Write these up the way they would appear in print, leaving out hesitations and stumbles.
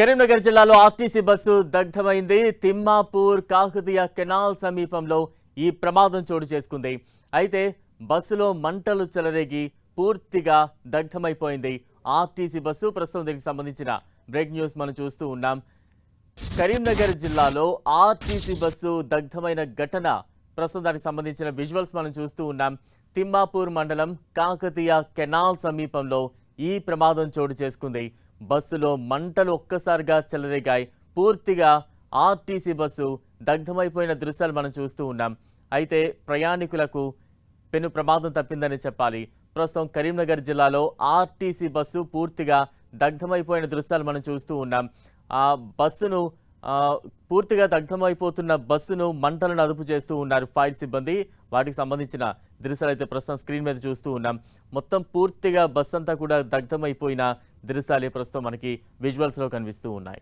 కరీంనగర్ జిల్లాలో RTC bus దగ్ధమైంది. Thimmapur Kakatiya canal సమీపంలో ఈ ప్రమాదం చోటు చేసుకుంది. అయితే బస్సులో మంటలు చెలరేగి పూర్తిగా దగ్ధమైపోయింది ఆర్టీసీ బస్సు. ప్రస్తుతం దీనికి సంబంధించిన బ్రేక్ న్యూస్ మనం చూస్తూ ఉన్నాం. కరీంనగర్ జిల్లాలో ఆర్టీసీ బస్సు దగ్ధమైన ఘటన, ప్రస్తుతం దానికి సంబంధించిన విజువల్స్ మనం చూస్తూ ఉన్నాం. తిమ్మాపూర్ మండలం కాకతీయ కెనాల్ సమీపంలో ఈ ప్రమాదం చోటు చేసుకుంది. బస్సులో మంటలు ఒక్కసారిగా చెలరేగాయి. పూర్తిగా ఆర్టీసీ బస్సు దగ్ధమైపోయిన దృశ్యాలు మనం చూస్తూ ఉన్నాం. అయితే ప్రయాణికులకు పెను ప్రమాదం తప్పిందని చెప్పాలి. ప్రస్తుతం కరీంనగర్ జిల్లాలో ఆర్టీసీ బస్సు పూర్తిగా దగ్ధమైపోయిన దృశ్యాలు మనం చూస్తూ ఉన్నాం. ఆ బస్సును పూర్తిగా దగ్ధమైపోతున్న బస్సును మంటలను అదుపు చేస్తూ ఉన్నారు ఫైర్ సిబ్బంది. వాటికి సంబంధించిన దృశ్యాలు అయితే ప్రస్తుతం స్క్రీన్ మీద చూస్తూ ఉన్నాం. మొత్తం పూర్తిగా బస్సు అంతా కూడా దగ్ధమైపోయిన దృశ్యాలే ప్రస్తుతం మనకి విజువల్స్లో కనిపిస్తూ ఉన్నాయి.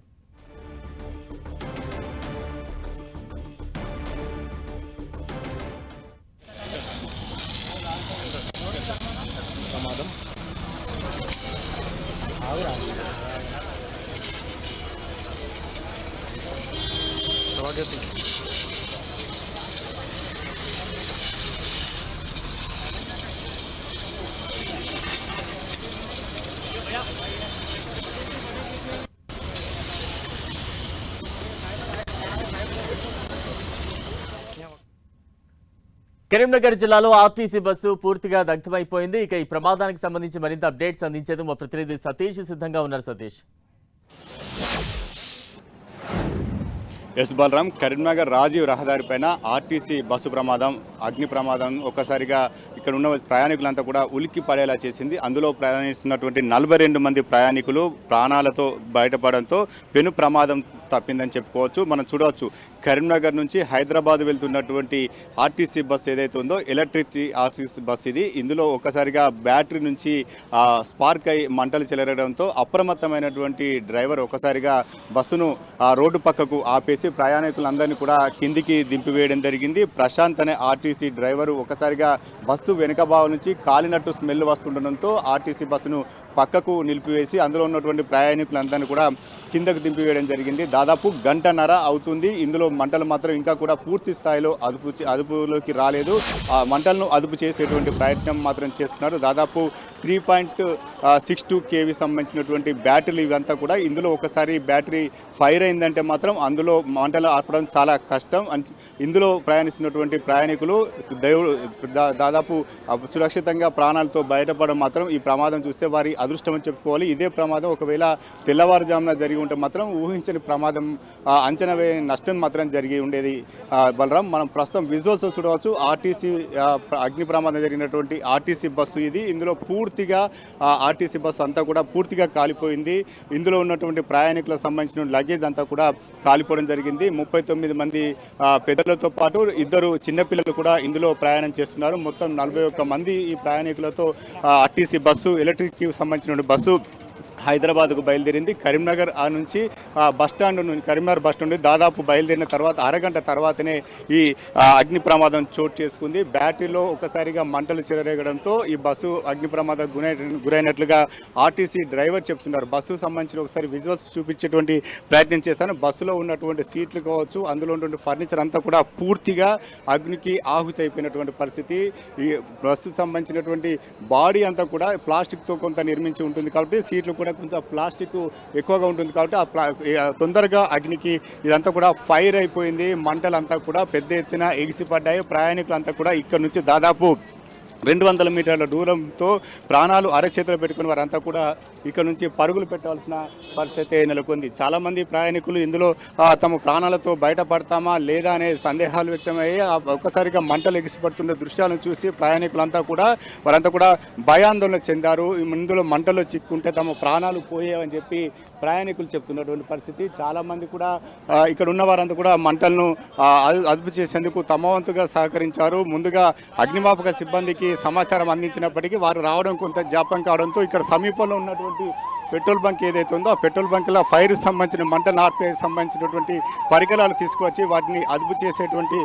కరీంనగర్ జిల్లాలో ఆర్టీసీ బస్సు పూర్తిగా దగ్ధమైపోయింది. ఇక ఈ ప్రమాదానికి సంబంధించి మరింత అప్డేట్స్ అందించేందుకు మా ప్రతినిధి సతీష్ సిద్ధంగా ఉన్నారు. సతీష్. ఎస్ బలరాం, కరీంనగర్ రాజీవ్ రహదారి పైన ఆర్టీసీ బస్సు ప్రమాదం, అగ్ని ప్రమాదం ఒక్కసారిగా ఇక్కడ ఉన్న ప్రయాణికులంతా కూడా ఉలిక్కి పడేలా చేసింది. అందులో ప్రయాణిస్తున్నటువంటి 42 మంది ప్రయాణికులు ప్రాణాలతో బయటపడడంతో పెను ప్రమాదం తప్పిందని చెప్పుకోవచ్చు. మనం చూడవచ్చు, కరీంనగర్ నుంచి హైదరాబాద్ వెళ్తున్నటువంటి ఆర్టీసీ బస్సు ఏదైతే ఉందో ఎలక్ట్రిక్ ఆర్టీసీ బస్సు ఇది. ఇందులో ఒక్కసారిగా బ్యాటరీ నుంచి స్పార్క్ అయి మంటలు చెలరడంతో అప్రమత్తమైనటువంటి డ్రైవర్ ఒక్కసారిగా బస్సును రోడ్డు పక్కకు ఆపేసి ప్రయాణికులందరినీ కూడా కిందికి దింపివేయడం జరిగింది. ప్రశాంత్ అనే ఆర్టీసీ డ్రైవరు ఒక్కసారిగా బస్సు వెనుక భాగం నుంచి కాలినట్టు స్మెల్ వస్తుండడంతో ఆర్టీసీ బస్సును పక్కకు నిలిపివేసి అందులో ఉన్నటువంటి ప్రయాణికులందరినీ కూడా కిందకు దింపివేయడం జరిగింది. దాదాపు గంటన్నర అవుతుంది. ఇందులో మంటలు మాత్రం ఇంకా కూడా పూర్తి స్థాయిలో అదుపులోకి రాలేదు. ఆ మంటలను అదుపు చేసేటువంటి ప్రయత్నం మాత్రం చేస్తున్నారు. దాదాపు 3.62 kV సంబంధించినటువంటి బ్యాటరీలు ఇవంతా కూడా. ఇందులో ఒకసారి బ్యాటరీ ఫైర్ అయిందంటే మాత్రం అందులో మంటలు ఆర్పడం చాలా కష్టం. ఇందులో ప్రయాణిస్తున్నటువంటి ప్రయాణికులు దాదాపు సురక్షితంగా ప్రాణాలతో బయటపడడం మాత్రం ఈ ప్రమాదం చూస్తే వారి అదృష్టం అని చెప్పుకోవాలి. ఇదే ప్రమాదం ఒకవేళ తెల్లవారుజామున జరిగి ఉంటే మాత్రం ఊహించని ప్రమాదం, అంచనా వేయని నష్టం మాత్రం జరిగి ఉండేది. బలరాం, మనం ప్రస్తుతం విజువల్స్ చూడవచ్చు. ఆర్టీసీ అగ్ని ప్రమాదం జరిగినటువంటి ఆర్టీసీ బస్సు ఇది. ఇందులో పూర్తిగా ఆర్టీసీ బస్సు అంతా కూడా పూర్తిగా కాలిపోయింది. ఇందులో ఉన్నటువంటి ప్రయాణికులకు సంబంధించిన లగేజ్ అంతా కూడా కాలిపోవడం జరిగింది. 39 మంది పెద్దలతో పాటు 2 చిన్నపిల్లలు కూడా ఇందులో ప్రయాణం చేస్తున్నారు. మొత్తం 41 మంది ఈ ప్రయాణికులతో ఆర్టీసీ బస్సు ఎలక్ట్రిక్ సంబంధించిన బస్సు హైదరాబాద్కు బయలుదేరింది. కరీంనగర్ నుంచి కరీంనగర్ బస్ స్టాండ్ దాదాపు బయలుదేరిన తర్వాత అరగంట తర్వాతనే ఈ అగ్ని ప్రమాదం చోటు చేసుకుంది. బ్యాటరీలో ఒకసారిగా మంటలు చెలరేగడంతో ఈ బస్సు అగ్ని ప్రమాదం గురైనట్లుగా ఆర్టీసీ డ్రైవర్ చెప్తున్నారు. బస్సుకు సంబంధించిన ఒకసారి విజువల్స్ చూపించేటువంటి ప్రయత్నం చేస్తాను. బస్సులో ఉన్నటువంటి సీట్లు కావచ్చు, అందులో ఉన్నటువంటి ఫర్నిచర్ అంతా కూడా పూర్తిగా అగ్నికి ఆహుతి అయిపోయినటువంటి పరిస్థితి. ఈ బస్సుకు సంబంధించినటువంటి బాడీ అంతా కూడా ప్లాస్టిక్తో కొంత నిర్మించి ఉంటుంది కాబట్టి సీట్లు కూడా కొంచెం ప్లాస్టిక్ ఎక్కువగా ఉంటుంది కాబట్టి తొందరగా అగ్నికి ఇదంతా కూడా ఫైర్ అయిపోయింది. మంటలంతా కూడా పెద్ద ఎత్తున ఎగిసిపడ్డాయి. ప్రయాణికులంతా కూడా ఇక్కడ నుంచి దాదాపు 200 మీటర్ల దూరంతో ప్రాణాలు అరచేతులు పెట్టుకుని వారంతా కూడా ఇక్కడ నుంచి పరుగులు పెట్టాల్సిన పరిస్థితి నెలకొంది. చాలామంది ప్రయాణికులు ఇందులో తమ ప్రాణాలతో బయటపడతామా లేదా అనే సందేహాలు వ్యక్తమయ్యి ఒక్కసారిగా మంటలు ఎగిసిపడుతున్న దృశ్యాలను చూసి వారంతా కూడా భయాందోళన చెందారు. ఇందులో మంటలు చిక్కుంటే తమ ప్రాణాలు పోయేవని చెప్పి ప్రయాణికులు చెప్తున్నటువంటి పరిస్థితి. చాలామంది కూడా ఇక్కడ ఉన్న వారంతా కూడా మంటలను అదుపు చేసేందుకు తమ వంతుగా సహకరించారు. ముందుగా అగ్నిమాపక సిబ్బందికి సమాచారం అందించినప్పటికీ వారు రావడం కొంత జాప్యం కావడంతో ఇక్కడ సమీపంలో ఉన్నటువంటి పెట్రోల్ బంక్ ఏదైతే ఉందో ఆ పెట్రోల్ బంక్లో ఫైర్ సంబంధించిన మంటలు ఆర్పే సంబంధించినటువంటి పరికరాలు తీసుకువచ్చి వాటిని అదుపు చేసేటువంటి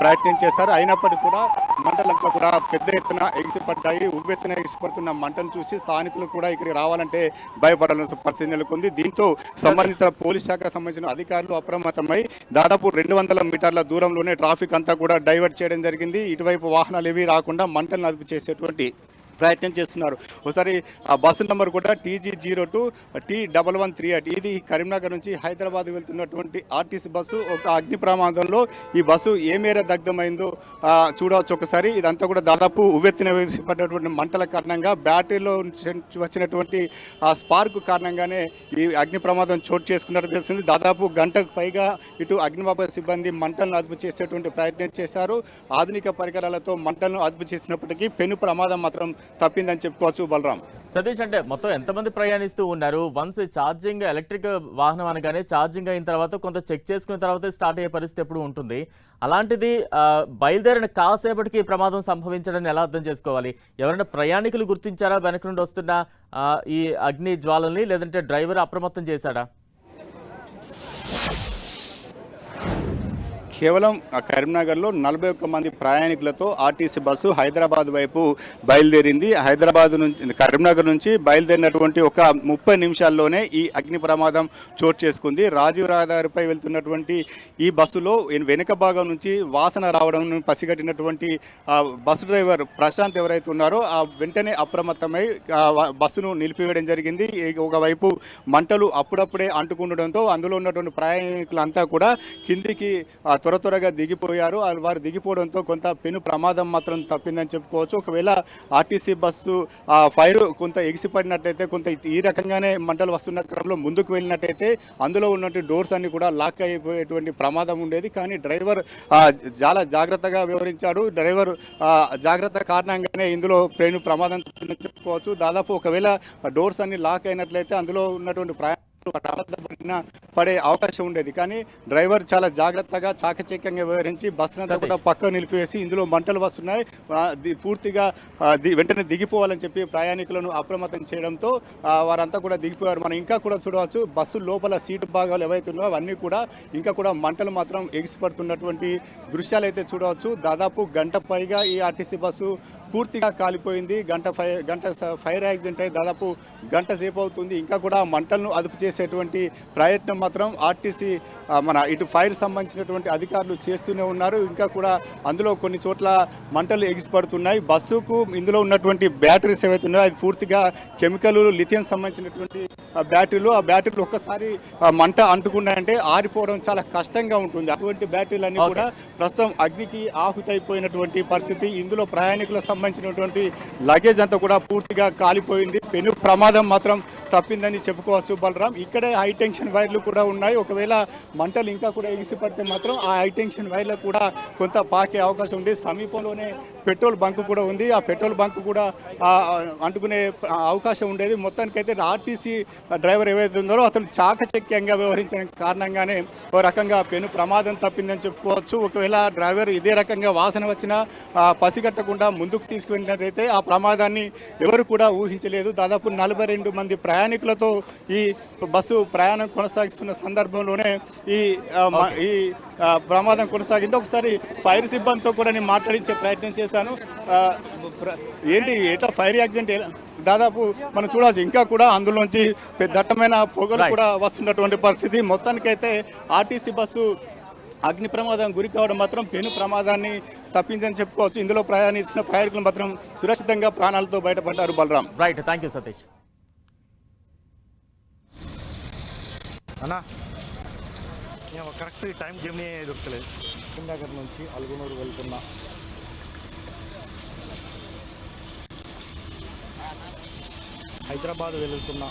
ప్రయత్నం చేస్తారు. అయినప్పటికీ కూడా మంటలంతా కూడా పెద్ద ఎత్తున ఎగిసిపడ్డాయి. ఉవ్వెత్తున ఎగిసిపడుతున్న మంటను చూసి స్థానికులు కూడా ఇక్కడికి రావాలంటే భయపడాల్సిన పరిస్థితి నెలకొంది. దీంతో సంబంధిత పోలీస్ శాఖ సంబంధించిన అధికారులు అప్రమత్తమై దాదాపు 200 మీటర్ల దూరంలోనే ట్రాఫిక్ అంతా కూడా డైవర్ట్ చేయడం జరిగింది. ఇటువైపు వాహనాలు ఏవి రాకుండా మంటలను అదుపు చేసేటువంటి ప్రయత్నం చేస్తున్నారు. ఒకసారి ఆ బస్సు నెంబర్ కూడా TG02 T1138. ఇది కరీంనగర్ నుంచి హైదరాబాద్ వెళ్తున్నటువంటి ఆర్టీసీ బస్సు. ఒక అగ్ని ప్రమాదంలో ఈ బస్సు ఏ మేర దగ్ధమైందో చూడవచ్చు ఒకసారి. ఇదంతా కూడా దాదాపు ఉవ్వెత్తున వేసిపడ్డటువంటి మంటల కారణంగా బ్యాటరీలో వచ్చినటువంటి ఆ స్పార్క్ కారణంగానే ఈ అగ్ని ప్రమాదం చోటు చేసుకున్నట్టు తెలుస్తుంది. దాదాపు గంటకు పైగా ఇటు అగ్నిమాపక సిబ్బంది మంటలను అదుపు చేసేటువంటి ప్రయత్నం చేశారు. ఆధునిక పరికరాలతో మంటలను అదుపు చేసినప్పటికీ పెను ప్రమాదం మాత్రం తప్పిందని చెప్పుకోవచ్చు. బలరాం, సతీష్, అంటే మొత్తం ఎంతమంది ప్రయాణిస్తూ ఉన్నారు? వన్స్ ఛార్జింగ్ ఎలక్ట్రిక్ వాహనం అనగానే ఛార్జింగ్ అయిన తర్వాత కొంత చెక్ చేసుకున్న తర్వాత స్టార్ట్ అయ్యే పరిస్థితి ఎప్పుడు ఉంటుంది. అలాంటిది బయలుదేరిన కాసేపటికి ప్రమాదం సంభవించడాన్ని ఎలా అర్థం చేసుకోవాలి? ఎవరైనా ప్రయాణికులు గుర్తించారా వెనక నుండి వస్తున్న ఈ అగ్ని జ్వాలల్ని, లేదంటే డ్రైవర్ అప్రమత్తం చేశాడా? కేవలం కరీంనగర్లో 41 మంది ప్రయాణికులతో ఆర్టీసీ బస్సు హైదరాబాద్ వైపు బయలుదేరింది. హైదరాబాద్ నుంచి కరీంనగర్ నుంచి బయలుదేరినటువంటి ఒక 30 నిమిషాల్లోనే ఈ అగ్ని ప్రమాదం చోటు చేసుకుంది. రాజీవ్ రహదారిపై వెళ్తున్నటువంటి ఈ బస్సులో వెనుక భాగం నుంచి వాసన రావడం పసిగట్టినటువంటి బస్సు డ్రైవర్ ప్రశాంత్ ఎవరైతే ఉన్నారో వెంటనే అప్రమత్తమై బస్సును నిలిపివేయడం జరిగింది. ఒకవైపు మంటలు అప్పుడప్పుడే అంటుకుండడంతో అందులో ఉన్నటువంటి ప్రయాణికులంతా కూడా కిందికి త్వరగా దిగిపోయారు. వారు దిగిపోవడంతో కొంత పెను ప్రమాదం మాత్రం తప్పిందని చెప్పుకోవచ్చు. ఒకవేళ ఆర్టీసీ బస్సు ఫైర్ కొంత ఎగిసిపడినట్టయితే, కొంత ఈ రకంగానే మంటలు వస్తున్న క్రమంలో ముందుకు వెళ్ళినట్టయితే అందులో ఉన్నటువంటి డోర్స్ అన్ని కూడా లాక్ అయిపోయేటువంటి ప్రమాదం ఉండేది. కానీ డ్రైవర్ చాలా జాగ్రత్తగా వ్యవహరించాడు. డ్రైవర్ జాగ్రత్త కారణంగానే ఇందులో పెను ప్రమాదం తప్పిందని చెప్పుకోవచ్చు. దాదాపు ఒకవేళ డోర్స్ అన్ని లాక్ అయినట్లయితే అందులో ఉన్నటువంటి పడే అవకాశం ఉండేది. కానీ డ్రైవర్ చాలా జాగ్రత్తగా చాకచక్యంగా వ్యవహరించి బస్సునంతా కూడా పక్క నిలిపివేసి ఇందులో మంటలు వస్తున్నాయి, పూర్తిగా వెంటనే దిగిపోవాలని చెప్పి ప్రయాణికులను అప్రమత్తం చేయడంతో వారంతా కూడా దిగిపోయారు. మనం ఇంకా కూడా చూడవచ్చు బస్సు లోపల సీటు భాగాలు ఏవైతే ఉన్నాయో అవన్నీ కూడా ఇంకా కూడా మంటలు మాత్రం ఎగిసిపడుతున్నటువంటి దృశ్యాలు అయితే చూడవచ్చు. దాదాపు గంట పైగా ఈ ఆర్టీసీ బస్సు పూర్తిగా కాలిపోయింది. గంట ఫైర్ యాక్సిడెంట్ అయి దాదాపు గంట సేపు అవుతుంది. ఇంకా కూడా మంటలను అదుపు చేసేటువంటి ప్రయత్నం మాత్రం ఆర్టీసీ మన ఇటు ఫైర్ సంబంధించినటువంటి అధికారులు చేస్తూనే ఉన్నారు. ఇంకా కూడా అందులో కొన్ని చోట్ల మంటలు ఎగిసిపడుతున్నాయి. బస్సుకు ఇందులో ఉన్నటువంటి బ్యాటరీస్ ఏవైతే ఉన్నాయో అది పూర్తిగా కెమికల్ లిథియం సంబంధించినటువంటి బ్యాటరీలు. ఆ బ్యాటరీలు ఒక్కసారి మంట అంటుకున్నాయంటే ఆరిపోవడం చాలా కష్టంగా ఉంటుంది. అటువంటి బ్యాటరీలన్నీ కూడా ప్రస్తుతం అగ్నికి ఆహుతైపోయినటువంటి పరిస్థితి. ఇందులో ప్రయాణికుల సంబంధించినటువంటి లగేజ్ అంతా కూడా పూర్తిగా కాలిపోయింది. పెను ప్రమాదం మాత్రం తప్పిందని చెప్పుకోవచ్చు. బలరాం, ఇక్కడే హై టెన్షన్ వైర్లు కూడా ఉన్నాయి. ఒకవేళ మంటలు ఇంకా కూడా ఎగిసిపడితే మాత్రం ఆ హై టెన్షన్ వైర్లకు కూడా కొంత పాకే అవకాశం ఉంది. సమీపంలోనే పెట్రోల్ బంక్ కూడా ఉంది. ఆ పెట్రోల్ బంక్ కూడా అంటుకునే అవకాశం ఉండేది. మొత్తానికైతే ఆర్టీసీ డ్రైవర్ ఏవైతే ఉన్నారో అతను చాకచక్యంగా వ్యవహరించిన కారణంగానే ఓ రకంగా పెను ప్రమాదం తప్పిందని చెప్పుకోవచ్చు. ఒకవేళ డ్రైవర్ ఇదే రకంగా వాసన వచ్చినా పసిగట్టకుండా ముందుకు తీసుకువెళ్ళినట్టయితే ఆ ప్రమాదాన్ని ఎవరు కూడా ఊహించలేదు. దాదాపు 42 మంది ప్రయాణికులతో ఈ బస్సు ప్రయాణం కొనసాగిస్తున్న సందర్భంలోనే ఈ ప్రమాదం కొనసాగింది. ఒకసారి ఫైర్ సిబ్బందితో కూడా నేను మాట్లాడించే ప్రయత్నం చేస్తాను. ఏంటి ఎట్లా ఫైర్ యాక్సిడెంట్ దాదాపు మనం చూడవచ్చు. ఇంకా కూడా అందులోంచి దట్టమైన పొగలు కూడా వస్తున్నటువంటి పరిస్థితి. మొత్తానికైతే ఆర్టీసీ బస్సు అగ్ని ప్రమాదం గురి కావడం మాత్రం పెను ప్రమాదాన్ని తప్పిందని చెప్పుకోవచ్చు. ఇందులో ప్రయాణించిన ప్రయాణికులు మాత్రం సురక్షితంగా ప్రాణాలతో బయటపడ్డారు. Balaram, right, thank you Satish. అన్నా కరెక్ట్ టైం జర్నీ దొరకలేదు. కరీంనగర్ నుంచి అల్గునూరు వెళ్తున్నా హైదరాబాద్ వెళ్తున్నా